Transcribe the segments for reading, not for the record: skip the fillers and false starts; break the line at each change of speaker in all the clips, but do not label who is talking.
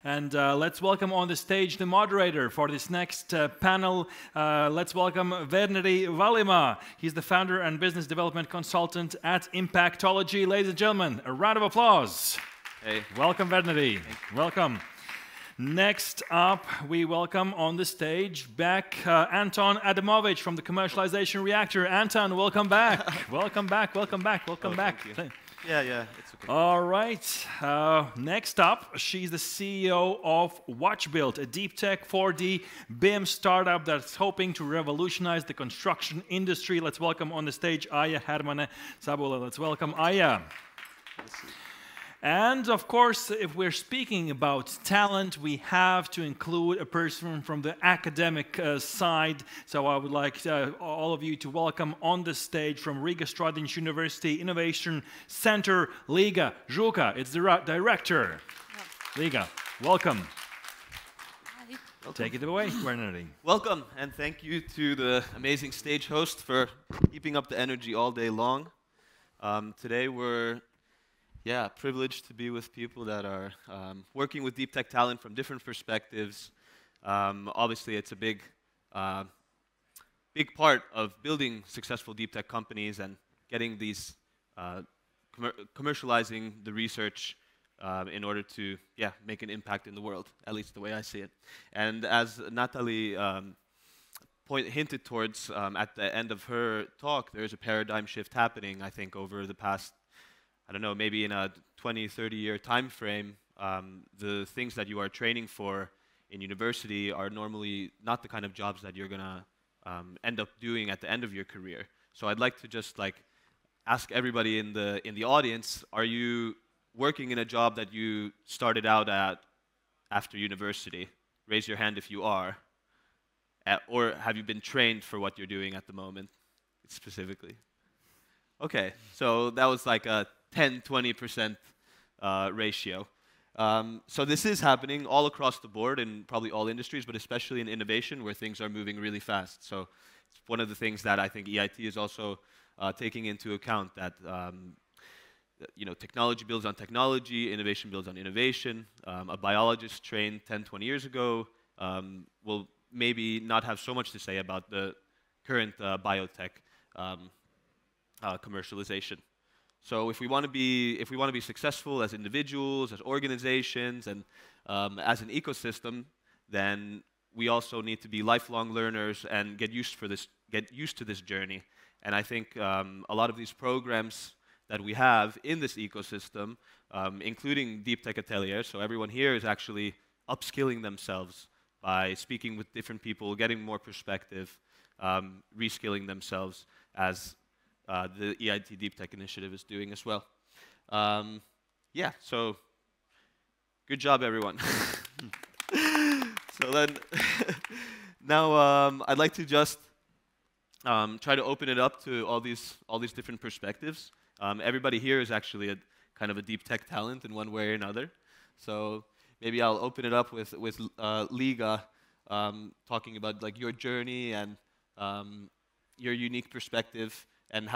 And let's welcome on the stage the moderator for this next panel. Let's welcome Verneri Välimaa. He's the founder and business development consultant at Impactology. Ladies and gentlemen, a round of applause.
Hey.
Welcome, Verneri. Welcome. Next up, we welcome on the stage back Anton Adamovitch from the Commercialization Reactor. Anton, welcome back. Welcome back, welcome back, welcome back.
Yeah, it's okay.
All right. Next up, she's the CEO of WatchBuilt, a deep tech 4D BIM startup that's hoping to revolutionize the construction industry. Let's welcome on the stage Aija Hermane-Sabule. Let's welcome Aija. And of course, if we're speaking about talent, we have to include a person from the academic side. So I would like all of you to welcome on the stage from Riga Stradiņš University Innovation Center, Liga, Zuka. It's the director. Liga, welcome. Take it away, Verneri.
Welcome, and thank you to the amazing stage host for keeping up the energy all day long. Today we're privileged to be with people that are working with deep tech talent from different perspectives. Obviously, it's a big part of building successful deep tech companies and getting these, commercializing the research in order to, make an impact in the world, at least the way I see it. And as Natalie hinted towards at the end of her talk, there's a paradigm shift happening, I think, over the past, I don't know, maybe in a 20, 30-year time frame, the things that you are training for in university are normally not the kind of jobs that you're going to end up doing at the end of your career. So I'd like to just ask everybody in the audience, are you working in a job that you started out at after university? Raise your hand if you are. Or have you been trained for what you're doing at the moment, specifically? Okay, so that was like a 10-20% ratio. So this is happening all across the board in probably all industries, but especially in innovation where things are moving really fast. So it's one of the things that I think EIT is also taking into account, that technology builds on technology, innovation builds on innovation. A biologist trained 10, 20 years ago will maybe not have so much to say about the current biotech commercialization. So if we want to be successful as individuals, as organizations, and as an ecosystem, then we also need to be lifelong learners and get used to this journey. And I think a lot of these programs that we have in this ecosystem, including Deep Tech Ateliers, so everyone here is actually upskilling themselves by speaking with different people, getting more perspective, reskilling themselves, as the EIT Deep Tech Initiative is doing as well. So good job, everyone. So then, now I'd like to just try to open it up to all these different perspectives. Everybody here is actually a kind of a deep tech talent in one way or another. So maybe I'll open it up with Liga, talking about your journey and your unique perspective, and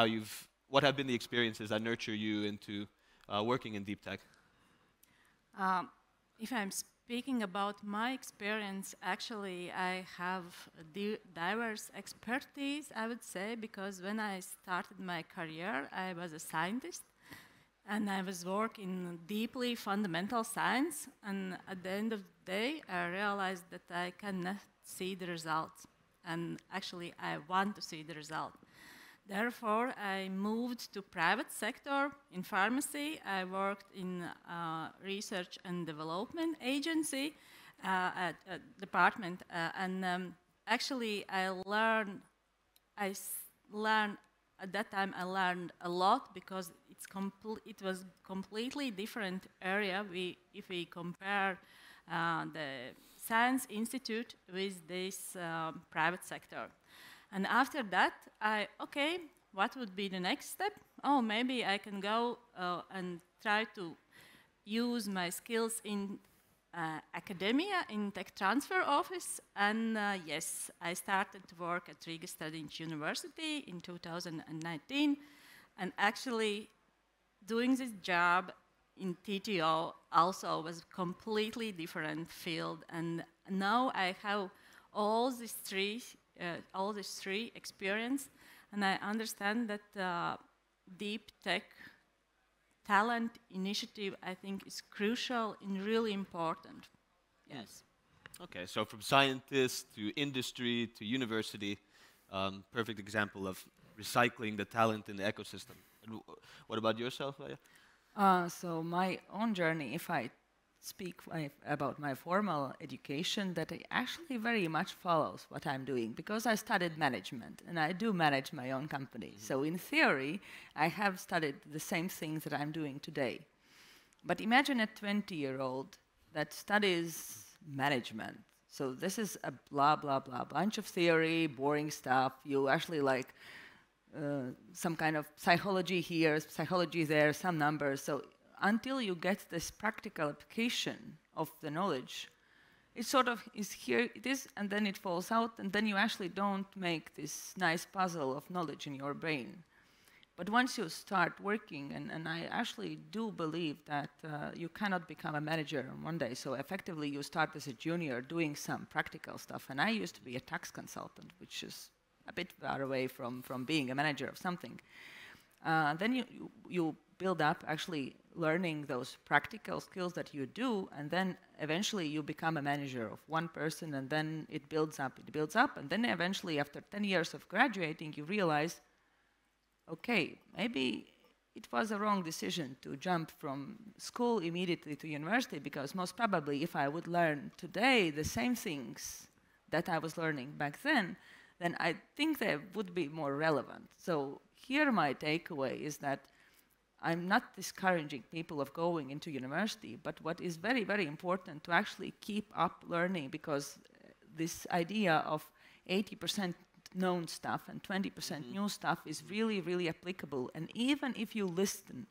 what have been the experiences that nurture you into working in deep tech?
If I'm speaking about my experience, actually I have diverse expertise, I would say, because when I started my career, I was a scientist, and I was working deeply fundamental science, and at the end of the day, I realized that I cannot see the results, and actually I want to see the result. Therefore, I moved to private sector in pharmacy. I worked in research and development agency at a department, and actually I learned at that time I learned a lot, because it was completely different area if we compare the Science Institute with this private sector. And after that, what would be the next step? Oh, maybe I can go and try to use my skills in academia, in tech transfer office. And yes, I started to work at Riga Stradiņš University in 2019. And actually, doing this job in TTO also was completely different field, and now I have all these three experience, and I understand that deep tech talent initiative, I think, is crucial and really important. Yes.
Okay, so from scientists to industry to university, perfect example of recycling the talent in the ecosystem. And what about yourself, Aija?
So my own journey, if I speak about my formal education, that it actually very much follows what I'm doing, because I studied management and I do manage my own company. So in theory, I have studied the same things that I'm doing today. But imagine a 20-year-old that studies management. So this is a blah, blah, blah, bunch of theory, boring stuff. You actually like some kind of psychology here, psychology there, some numbers. So until you get this practical application of the knowledge, it sort of is here, it is, and then it falls out, and then you actually don't make this nice puzzle of knowledge in your brain. But once you start working, and I actually do believe that you cannot become a manager on one day, so effectively you start as a junior doing some practical stuff, and I used to be a tax consultant, which is a bit far away from being a manager of something. Then you build up actually learning those practical skills that you do, and then eventually you become a manager of one person, and then it builds up, and then eventually after 10 years of graduating, you realize, okay, maybe it was a wrong decision to jump from school immediately to university, because most probably if I would learn today the same things that I was learning back then I think they would be more relevant. So here my takeaway is that I'm not discouraging people of going into university, but what is very, very important to actually keep up learning, because this idea of 80% known stuff and 20% new stuff is really, really applicable. And even if you listen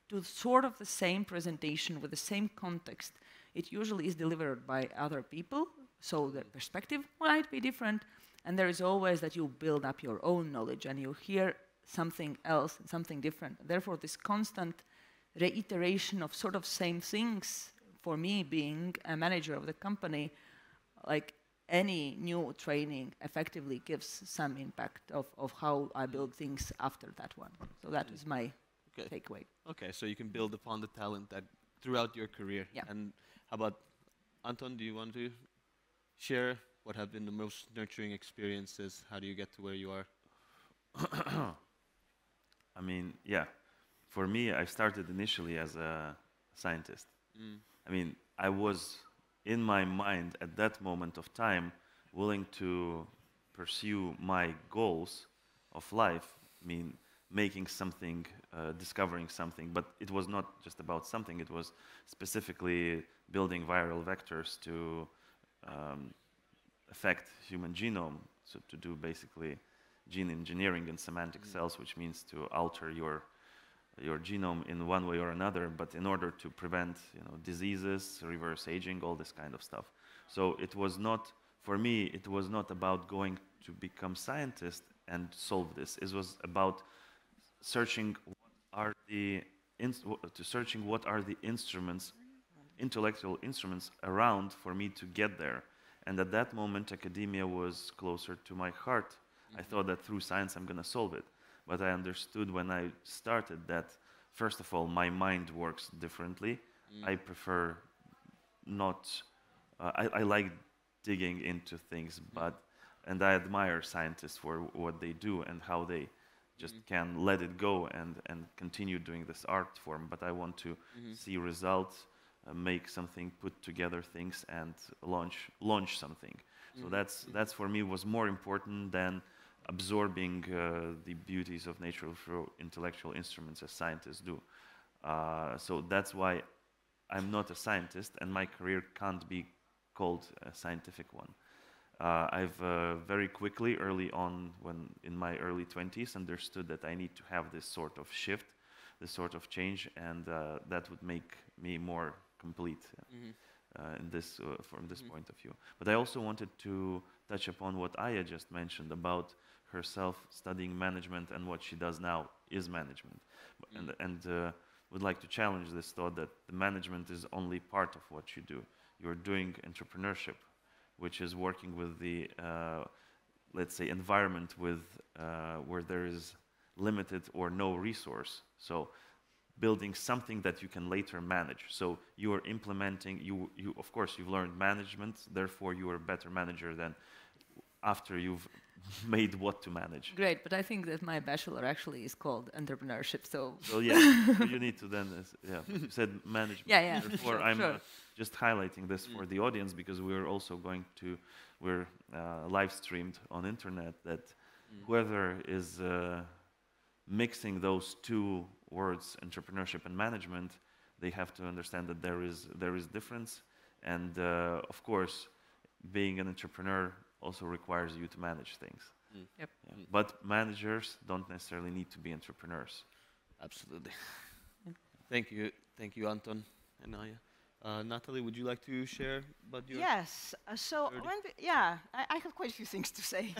to sort of the same presentation with the same context, it usually is delivered by other people, so the perspective might be different, and there is always that you build up your own knowledge and you hear something else, something different. Therefore, this constant reiteration of sort of same things, for me being a manager of the company, like any new training effectively gives some impact of how I build things after that one. So that is my takeaway.
Okay, so you can build upon the talent that throughout your career.
Yeah.
And how about Anton, do you want to share what have been the most nurturing experiences? How do you get to where you are?
I mean, yeah. For me, I started initially as a scientist. I mean, I was, in my mind, at that moment of time, willing to pursue my goals of life. I mean, making something, discovering something. But it was not just about something. It was specifically building viral vectors to affect human genome, so to do basically gene engineering in semantic cells, which means to alter your genome in one way or another, but in order to prevent, diseases, reverse aging, all this kind of stuff. So it was not, for me, it was not about going to become scientist and solve this. It was about searching what are the instruments, intellectual instruments around for me to get there. And at that moment, academia was closer to my heart. I thought that through science I'm going to solve it. But I understood when I started that, first of all, my mind works differently. I prefer not, I like digging into things, and I admire scientists for what they do and how they just can let it go and continue doing this art form. But I want to see results, make something, put together things, and launch something. So that's for me was more important than absorbing the beauties of natural through intellectual instruments as scientists do. So that's why I'm not a scientist, and my career can't be called a scientific one. I've very quickly, early on, when in my early 20s, understood that I need to have this sort of shift, this sort of change, and that would make me more complete in this, from this point of view. But I also wanted to touch upon what Aija just mentioned about herself studying management, and what she does now is management. And would like to challenge this thought that the management is only part of what you do. You're doing entrepreneurship, which is working with the, let's say, environment with, where there is limited or no resource. So building something that you can later manage. So you are implementing, of course, you've learned management, therefore you are a better manager than after you've made what to manage.
Great, but I think that my bachelor actually is called entrepreneurship, so...
So yeah, so you need to then, you said management.
Yeah,
Therefore,
sure,
I'm
sure.
Just highlighting this for the audience because we're also going to, we're live streamed on internet that whoever is mixing those two words, entrepreneurship and management, they have to understand that there is difference, and of course, being an entrepreneur also requires you to manage things.
Yep.
Yeah. But managers don't necessarily need to be entrepreneurs.
Absolutely. Thank you, Anton and Aija. Natalie, would you like to share about your...
Yes. So when I have quite a few things to say.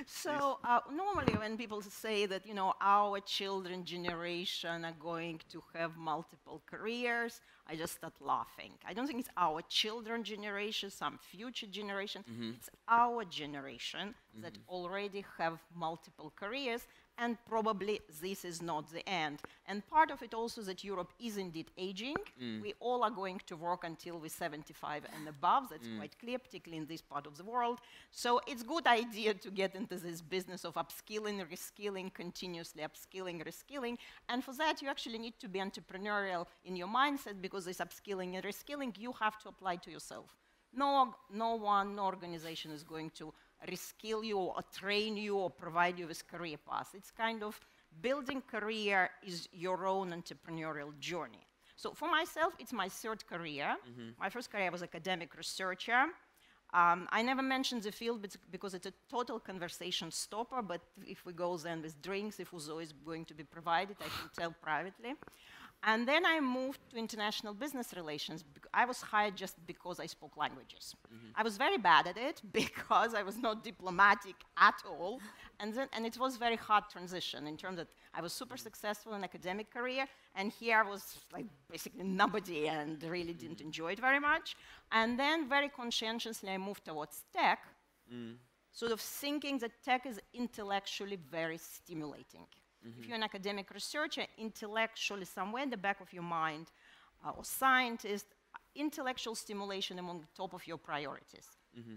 So normally when people say that, you know, our children generation are going to have multiple careers, I just start laughing. I don't think it's our children generation, some future generation. It's our generation that already have multiple careers, and probably this is not the end. And part of it also that Europe is indeed aging. We all are going to work until we're 75 and above. That's quite clear, particularly in this part of the world. So it's a good idea to get into this business of upskilling, reskilling, continuously upskilling, reskilling. And for that, you actually need to be entrepreneurial in your mindset, because this upskilling and reskilling, you have to apply to yourself. No one, no organization is going to reskill you or train you or provide you with career path. It's kind of building career is your own entrepreneurial journey. So for myself, it's my third career. My first career was academic researcher. I never mentioned the field because it's a total conversation stopper, but if we go then with drinks, if Uzo is going to be provided, I can tell privately. And then I moved to international business relations. I was hired just because I spoke languages. I was very bad at it because I was not diplomatic at all. And it was very hard transition in terms that I was super successful in academic career, and here I was like basically nobody and really didn't enjoy it very much. And then very conscientiously I moved towards tech, sort of thinking that tech is intellectually very stimulating. If you're an academic researcher, intellectually, somewhere in the back of your mind, or scientist, intellectual stimulation among the top of your priorities.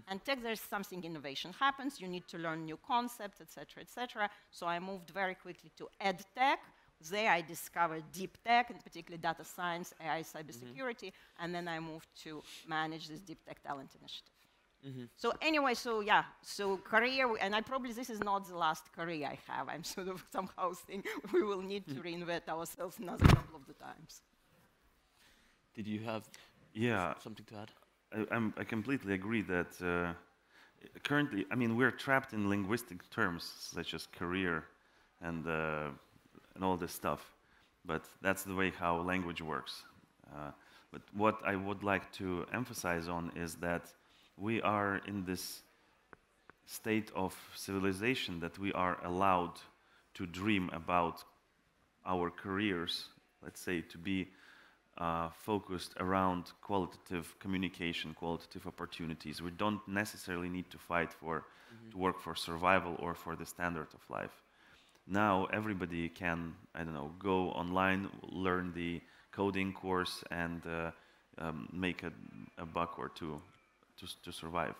And tech, there's something, innovation happens, you need to learn new concepts, etc., etc. So I moved very quickly to ed tech. There I discovered deep tech, and particularly data science, AI, cybersecurity, and then I moved to manage this deep tech talent initiative. So anyway, so career, and this is not the last career I have. I'm sort of somehow saying we will need to reinvent ourselves another couple of the times.
Did you have something to add?
I completely agree that currently, I mean, we're trapped in linguistic terms such as career and all this stuff, but that's the way how language works. But what I would like to emphasize on is that we are in this state of civilization that we are allowed to dream about our careers, let's say, to be focused around qualitative communication, qualitative opportunities. We don't necessarily need to fight for, to work for survival or for the standard of life. Now everybody can, I don't know, go online, learn the coding course, and make a buck or two to survive.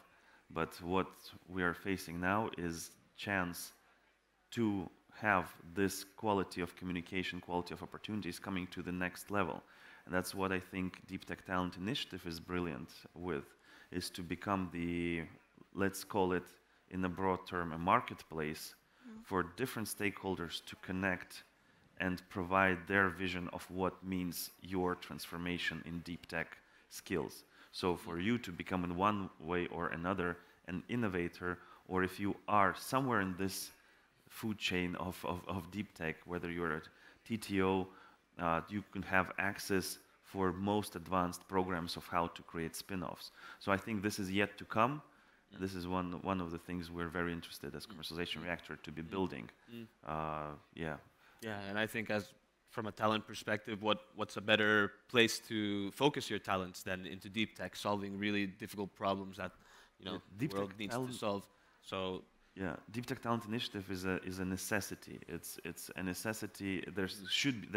But what we are facing now is chance to have this quality of communication, quality of opportunities coming to the next level. And that's what I think Deep Tech Talent Initiative is brilliant with, is to become the, let's call it in a broad term, a marketplace for different stakeholders to connect and provide their vision of what means your transformation in deep tech skills. So for you to become in one way or another an innovator, or if you are somewhere in this food chain of deep tech, whether you're at TTO, you can have access for most advanced programs of how to create spin-offs. So I think this is yet to come. This is one of the things we're very interested as Commercialization Reactor to be building.
Yeah, and I think as from a talent perspective, what's a better place to focus your talents than into deep tech, solving really difficult problems that the world needs to solve. So
yeah, Deep Tech Talent Initiative is a necessity. It's a necessity. There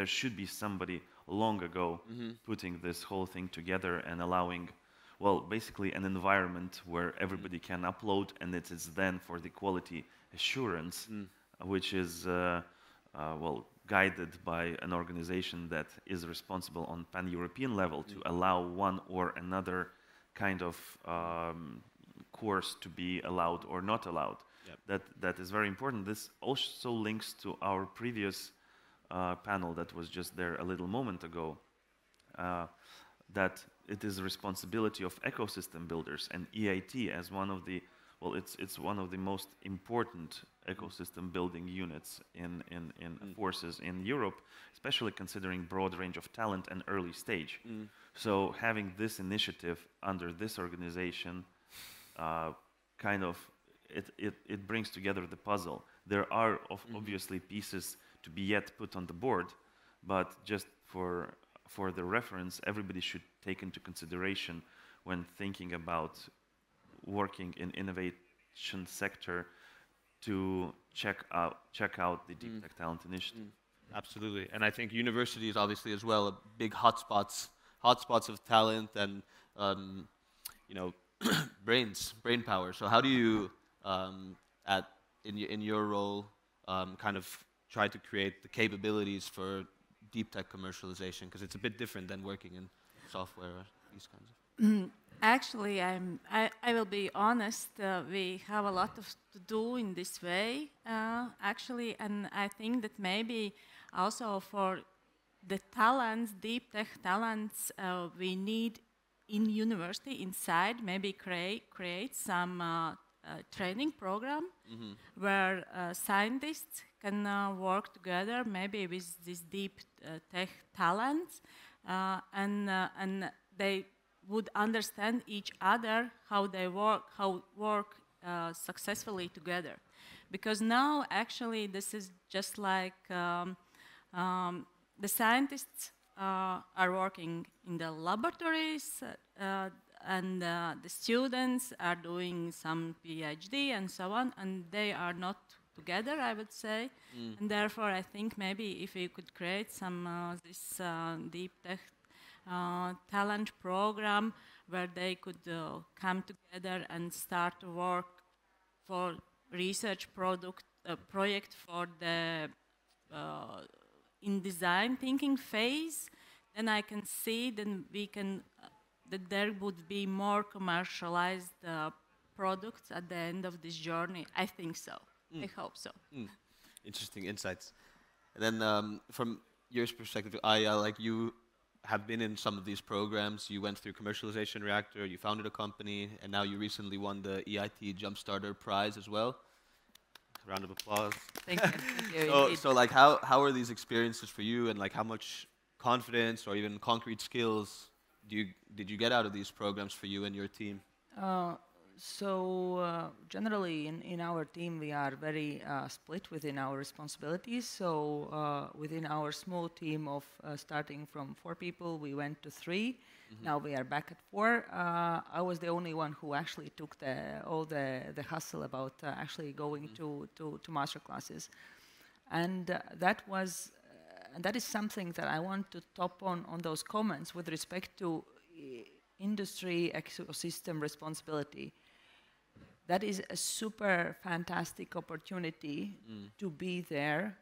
should be somebody long ago putting this whole thing together and allowing, well, basically an environment where everybody can upload, and it is then for the quality assurance, which is well, guided by an organization that is responsible on pan-European level to allow one or another kind of course to be allowed or not allowed. Yep. That is very important. This also links to our previous panel that was just there a little moment ago, that it is the responsibility of ecosystem builders and EIT as one of the, well, it's one of the most important ecosystem building units in forces in Europe, especially considering broad range of talent and early stage. So having this initiative under this organization kind of, it brings together the puzzle. There are obviously pieces to be yet put on the board, but just for the reference, everybody should take into consideration when thinking about working in innovation sector to check out the Deep Tech Talent Initiative.
Absolutely, and I think universities obviously as well, big hotspots of talent and brain power. So how do you in your role kind of try to create the capabilities for deep tech commercialization, because it's a bit different than working in software or these kinds of.
Actually, I will be honest. We have a lot to do in this way, actually, and I think that maybe also for the talents, deep tech talents, we need in university inside maybe create some training program where scientists can work together maybe with these deep tech talents, and they would understand each other how they work successfully together. Because now actually this is just like the scientists are working in the laboratories, and the students are doing some PhD and so on, and they are not together, I would say. And therefore I think maybe if we could create some this deep tech talent program where they could come together and start to work for research project for the in design thinking phase, then I can see then we can that there would be more commercialized products at the end of this journey. I think so. I hope so.
Interesting insights. And then from your perspective, Aija, like you have been in some of these programs. You went through Commercialization Reactor, you founded a company, and now you recently won the EIT Jumpstarter Prize as well. Round of applause.
Thank you. Thank you.
So like how are these experiences for you, and like how much confidence or even concrete skills did you get out of these programs for you and your team?
Generally in our team we are very split within our responsibilities. So within our small team of starting from 4 people, we went to 3. Now we are back at 4. I was the only one who actually took all the hustle about actually going to master classes, and that is something that I want to top on those comments with respect to industry ecosystem responsibility. That is a super fantastic opportunity to be there,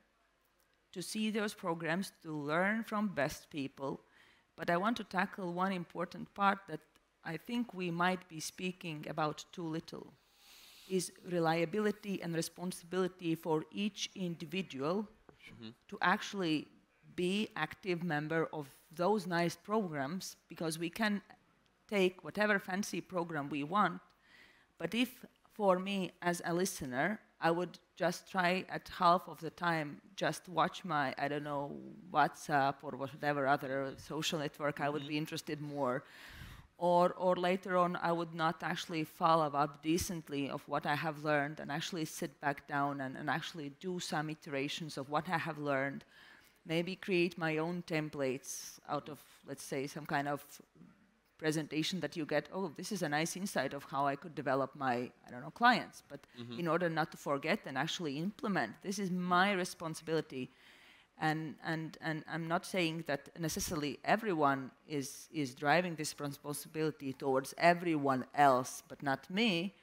to see those programs, to learn from best people. But I want to tackle one important part that I think we might be speaking about too little, is reliability and responsibility for each individual to actually be active member of those nice programs, because we can take whatever fancy program we want, but if for me as a listener, I would just try at half of the time just watch my, I don't know, WhatsApp or whatever other social network I would be interested more, or later on I would not actually follow up decently of what I have learned and actually sit back down and actually do some iterations of what I have learned, maybe create my own templates out of, let's say, some kind of presentation that you get, oh, this is a nice insight of how I could develop my, I don't know, clients. But in order not to forget and actually implement, this is my responsibility. And I'm not saying that necessarily everyone is driving this responsibility towards everyone else, but not me.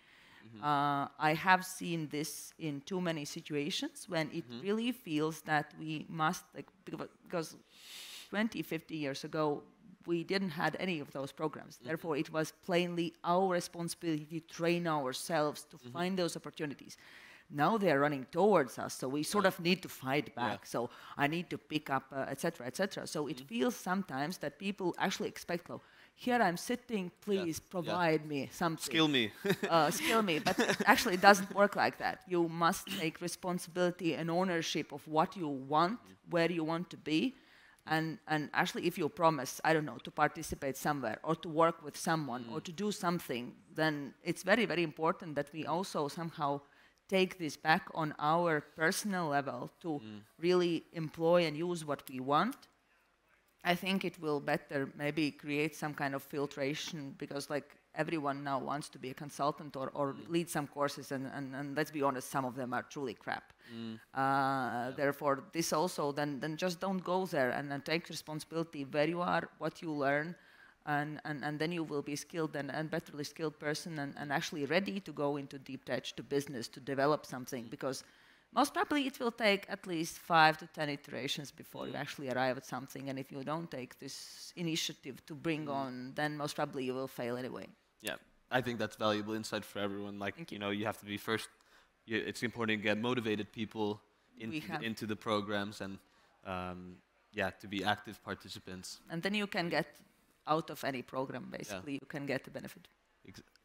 I have seen this in too many situations when it really feels that we must, like, because 20, 50 years ago, we didn't have any of those programs. Therefore, it was plainly our responsibility to train ourselves to find those opportunities. Now they are running towards us, so we sort of need to fight back. So I need to pick up, et cetera, et cetera. So it feels sometimes that people actually expect, oh, here I'm sitting, please provide me something.
Skill me.
Skill me, but actually it doesn't work like that. You must take responsibility and ownership of what you want, where you want to be, and actually if you promise, I don't know, to participate somewhere or to work with someone or to do something, then it's very, very important that we also somehow take this back on our personal level to really employ and use what we want. I think it will better maybe create some kind of filtration, because like everyone now wants to be a consultant or lead some courses, and let's be honest, some of them are truly crap. Therefore, this also, then just don't go there and take responsibility where you are, what you learn, and then you will be skilled and betterly skilled person and actually ready to go into deep tech, to business, to develop something, because most probably it will take at least 5 to 10 iterations before you actually arrive at something, and if you don't take this initiative to bring on, then most probably you will fail anyway.
Yeah, I think that's valuable insight for everyone. Like, you know, you have to be first, it's important to get motivated people into the programs and, to be active participants.
And then you can get out of any program, basically, you can get the benefit.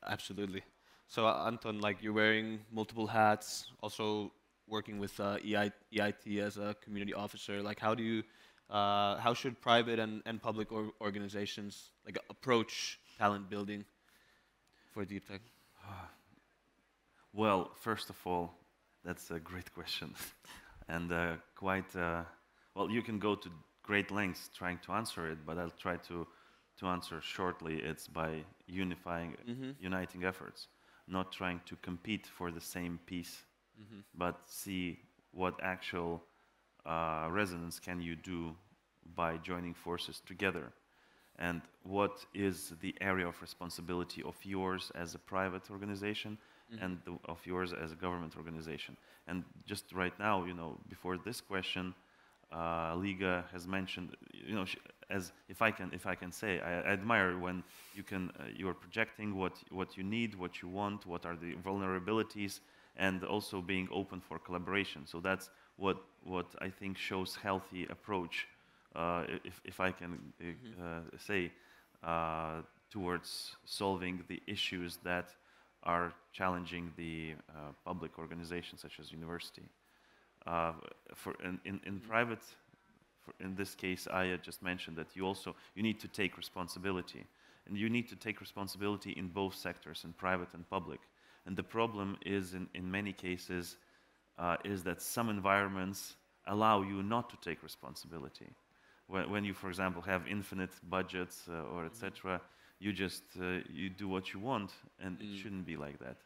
Absolutely. So, Anton, like, you're wearing multiple hats, also working with EIT as a community officer. Like, how do you, how should private and public organizations like approach talent building for deep tech?
Well, first of all, that's a great question, and well, you can go to great lengths trying to answer it, but I'll try to answer shortly. It's by uniting efforts, not trying to compete for the same piece, but see what actual resonance can you do by joining forces together, and what is the area of responsibility of yours as a private organization and of yours as a government organization. And just right now, you know, before this question, Liga has mentioned, you know, as if I can say, I admire when you are projecting what you need, what you want, what are the vulnerabilities, and also being open for collaboration. So that's what I think shows healthy approach, if I can say, towards solving the issues that are challenging the public organizations such as university. In private, in this case, Aija just mentioned that you need to take responsibility, and you need to take responsibility in both sectors, in private and public. And the problem is, in many cases, is that some environments allow you not to take responsibility. When you, for example, have infinite budgets or etc., you just you do what you want, and it shouldn't be like that.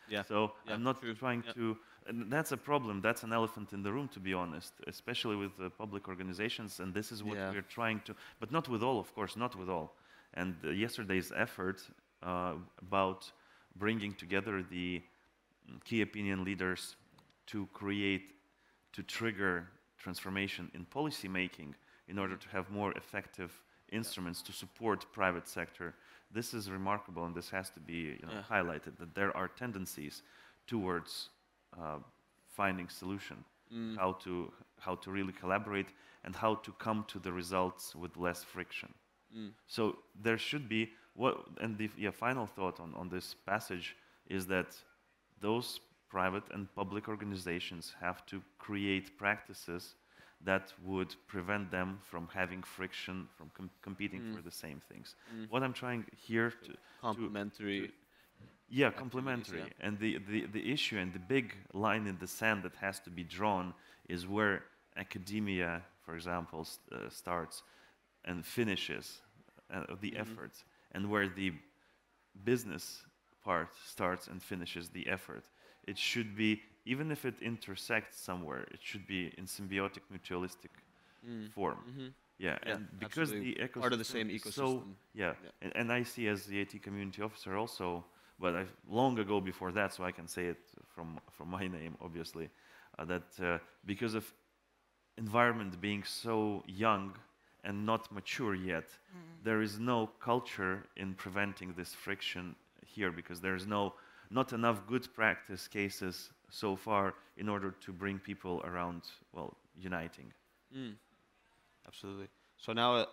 Yeah.
So I'm not trying to. And that's a problem. That's an elephant in the room, to be honest, especially with public organizations. And this is what we're trying to, but not with all, of course, not with all. And yesterday's effort about bringing together the key opinion leaders to trigger transformation in policy making in order to have more effective instruments to support private sector. This is remarkable, and this has to be highlighted, that there are tendencies towards finding solution, how to really collaborate and how to come to the results with less friction. So there should be, and the final thought on this passage is that those private and public organizations have to create practices that would prevent them from having friction, from competing for the same things. What I'm trying here to
complementary.
Complementary. And the issue and the big line in the sand that has to be drawn is where academia, for example, starts and finishes the efforts, and where the business part starts and finishes the effort. It should be, even if it intersects somewhere, it should be in symbiotic mutualistic form. Yeah, and because the ecosystem
part of the same ecosystem.
So, and I see as the IT community officer also, but long ago before that, so I can say it from my name, obviously, that because of environment being so young and not mature yet, there is no culture in preventing this friction here, because there is not enough good practice cases so far in order to bring people around, well, uniting.
Absolutely. So now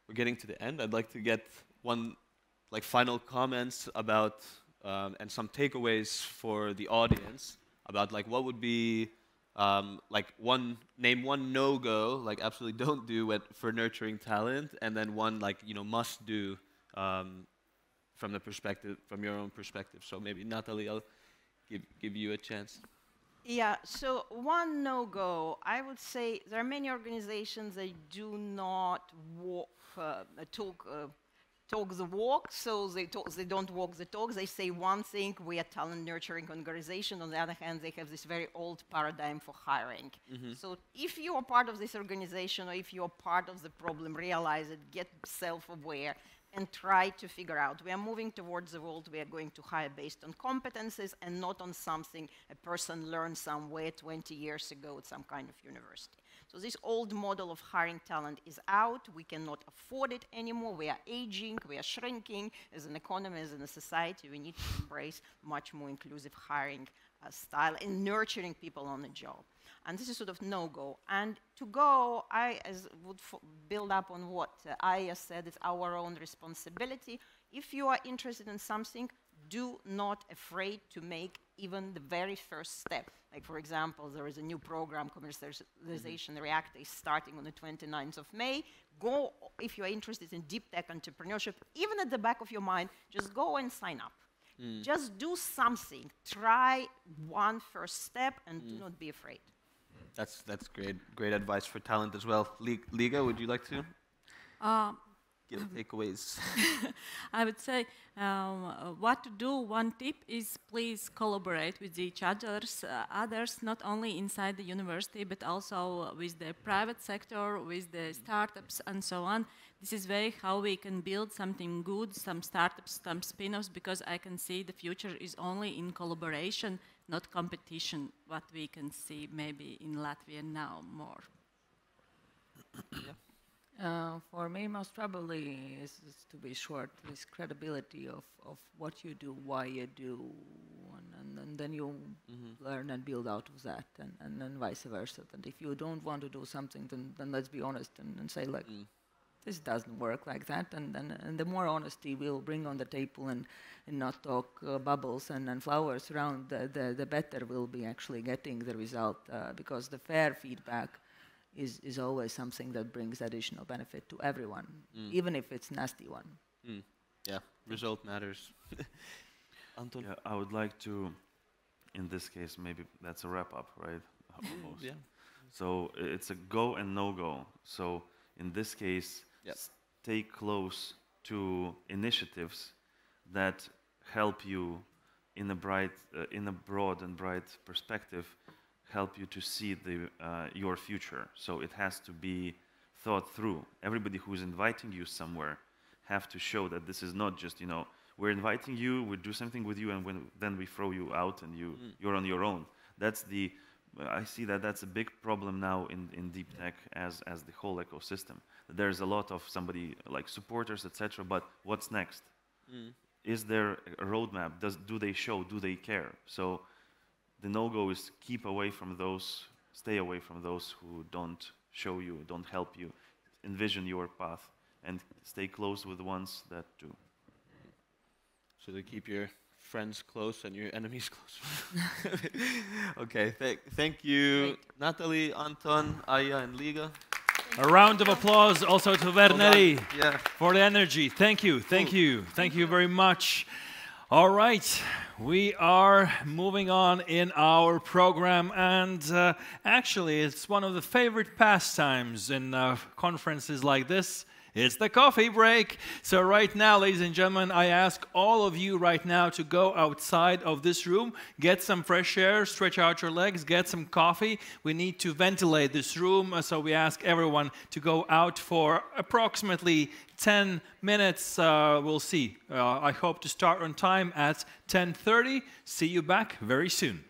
we're getting to the end. I'd like to get one final comments about and some takeaways for the audience about what would be name one no-go, absolutely don't do for nurturing talent, and then one must do from your own perspective. So maybe Natalie, I'll give you a chance.
Yeah, so one no-go, I would say there are many organizations that do not talk the walk, so they don't walk the talk. They say one thing, we are talent nurturing organization. On the other hand, they have this very old paradigm for hiring. So if you are part of this organization, or if you are part of the problem, realize it, get self-aware, and try to figure out. We are moving towards a world we are going to hire based on competences and not on something a person learned somewhere 20 years ago at some kind of university. So this old model of hiring talent is out. We cannot afford it anymore. We are aging, we are shrinking. As an economy, as in a society, we need to embrace much more inclusive hiring style and nurturing people on the job. And this is sort of no-go. And to go, I would build up on what Aija said, it's our own responsibility. If you are interested in something, do not afraid to make even the very first step. Like, for example, there is a new program, Commercialization Reactor, is starting on the 29th of May. Go, if you are interested in deep tech entrepreneurship, even at the back of your mind, just go and sign up. Just do something. Try one first step and do not be afraid.
That's great advice for talent as well. Liga, would you like to give takeaways?
I would say what to do. One tip is please collaborate with each others, not only inside the university, but also with the private sector, with the startups and so on. This is how we can build something good, some startups, some spin-offs, because I can see the future is only in collaboration, not competition, what we can see maybe in Latvia now more.
For me, most probably is to be short, this credibility of what you do, why you do, and then you learn and build out of that, and then vice versa. And if you don't want to do something, then let's be honest and say, this doesn't work like that, and the more honesty we'll bring on the table and not talk bubbles and flowers around, the better we'll be actually getting the result, because the fair feedback is always something that brings additional benefit to everyone, even if it's nasty one.
Yeah, result matters. Anton?
Yeah, I would like to, in this case, maybe that's a wrap-up, right? Almost.
Yeah.
So it's a go and no-go. So in this case, stay close to initiatives that help you in a broad and bright perspective, help you to see your future. So it has to be thought through. Everybody who's inviting you somewhere have to show that this is not just, we're inviting you, we do something with you, and then we throw you out and you're on your own. I see that's a big problem now in deep tech as the whole ecosystem. There's a lot of somebody like supporters, etc. But what's next? Is there a roadmap? Do they show? Do they care? So the no-go is keep away from those, stay away from those who don't show you, don't help you, envision your path, and stay close with the ones that do.
So to keep your friends close and your enemies close. Okay, thank you,
Great.
Natalie, Anton, Aija, and Liga.
A round of applause also to Verneri
Yeah.
for the energy. Thank you, thank you, thank you very much. All right, we are moving on in our program, and actually it's one of the favorite pastimes in conferences like this. It's the coffee break. So right now, ladies and gentlemen, I ask all of you right now to go outside of this room, get some fresh air, stretch out your legs, get some coffee. We need to ventilate this room, so we ask everyone to go out for approximately 10 minutes. We'll see. I hope to start on time at 10:30. See you back very soon.